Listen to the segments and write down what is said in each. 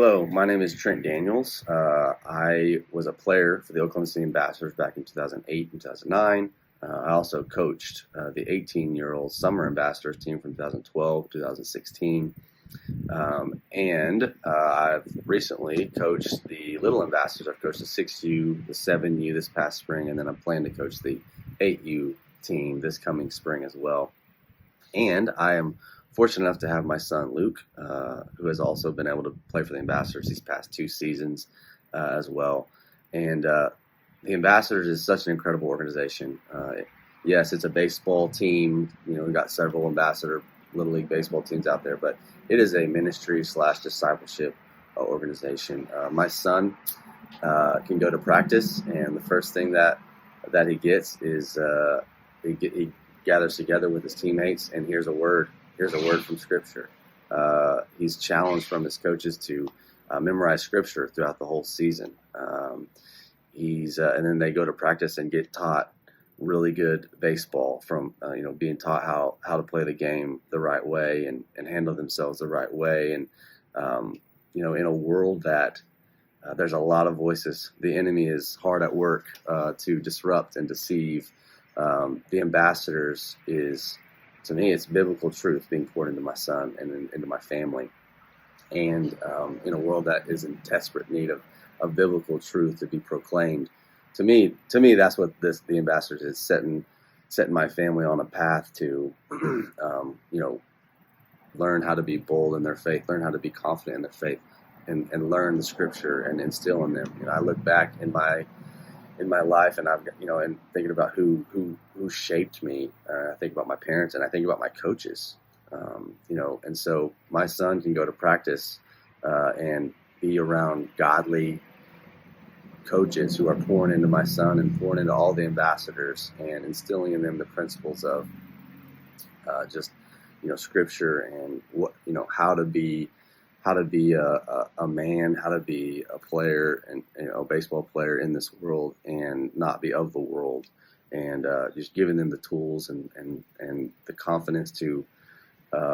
Hello, my name is Trent Daniels. I was a player for the OKC Ambassadors back in 2008 and 2009. I also coached the 18-year-old Summer Ambassadors team from 2012 to 2016. And I've recently coached the Little Ambassadors. I've coached the 6U, the 7U this past spring, and then I'm planning to coach the 8U team this coming spring as well. And I am fortunate enough to have my son Luke, who has also been able to play for the Ambassadors these past 2 seasons as well. And the Ambassadors is such an incredible organization. Yes, it's a baseball team. You know, we've got several Ambassador Little League baseball teams out there, but it is a ministry/discipleship organization. My son can go to practice, and the first thing that he gets is he gathers together with his teammates, and here's a word from Scripture. He's challenged from his coaches to memorize Scripture throughout the whole season. And then they go to practice and get taught really good baseball from being taught how to play the game the right way and handle themselves the right way. And in a world that there's a lot of voices, the enemy is hard at work to disrupt and deceive. The Ambassadors is, to me, it's biblical truth being poured into my son and into my family. And in a world that is in desperate need of biblical truth to be proclaimed, to me, that's what the Ambassadors is, setting my family on a path to, learn how to be bold in their faith, learn how to be confident in their faith, and learn the Scripture and instill in them. I look back in my life, and I've and thinking about who shaped me. I think about my parents, and I think about my coaches. And so my son can go to practice and be around godly coaches who are pouring into my son and pouring into all the Ambassadors and instilling in them the principles of Scripture and what how to be a man, how to be a player and a baseball player in this world and not be of the world, and just giving them the tools and the confidence to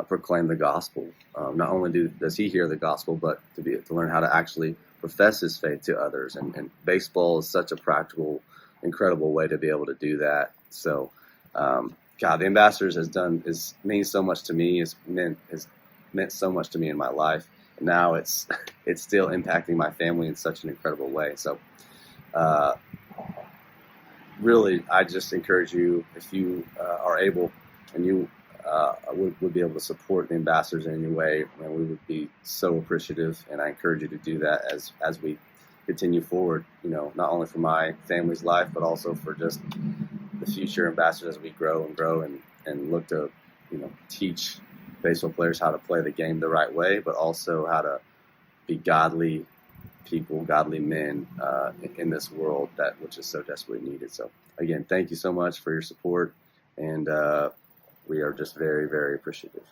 proclaim the gospel. Not only does he hear the gospel, but to learn how to actually profess his faith to others. And baseball is such a practical, incredible way to be able to do that. So, the Ambassadors means so much to me. Has meant so much to me in my life. And now it's still impacting my family in such an incredible way. So, really, I just encourage you, if you are able and you would be able to support the Ambassadors in any way, and we would be so appreciative. And I encourage you to do that as we continue forward, not only for my family's life, but also for just the future Ambassadors as we grow and look to, teach baseball players how to play the game the right way, but also how to be godly people, godly men in this world which is so desperately needed. So again, thank you so much for your support, and we are just very, very appreciative.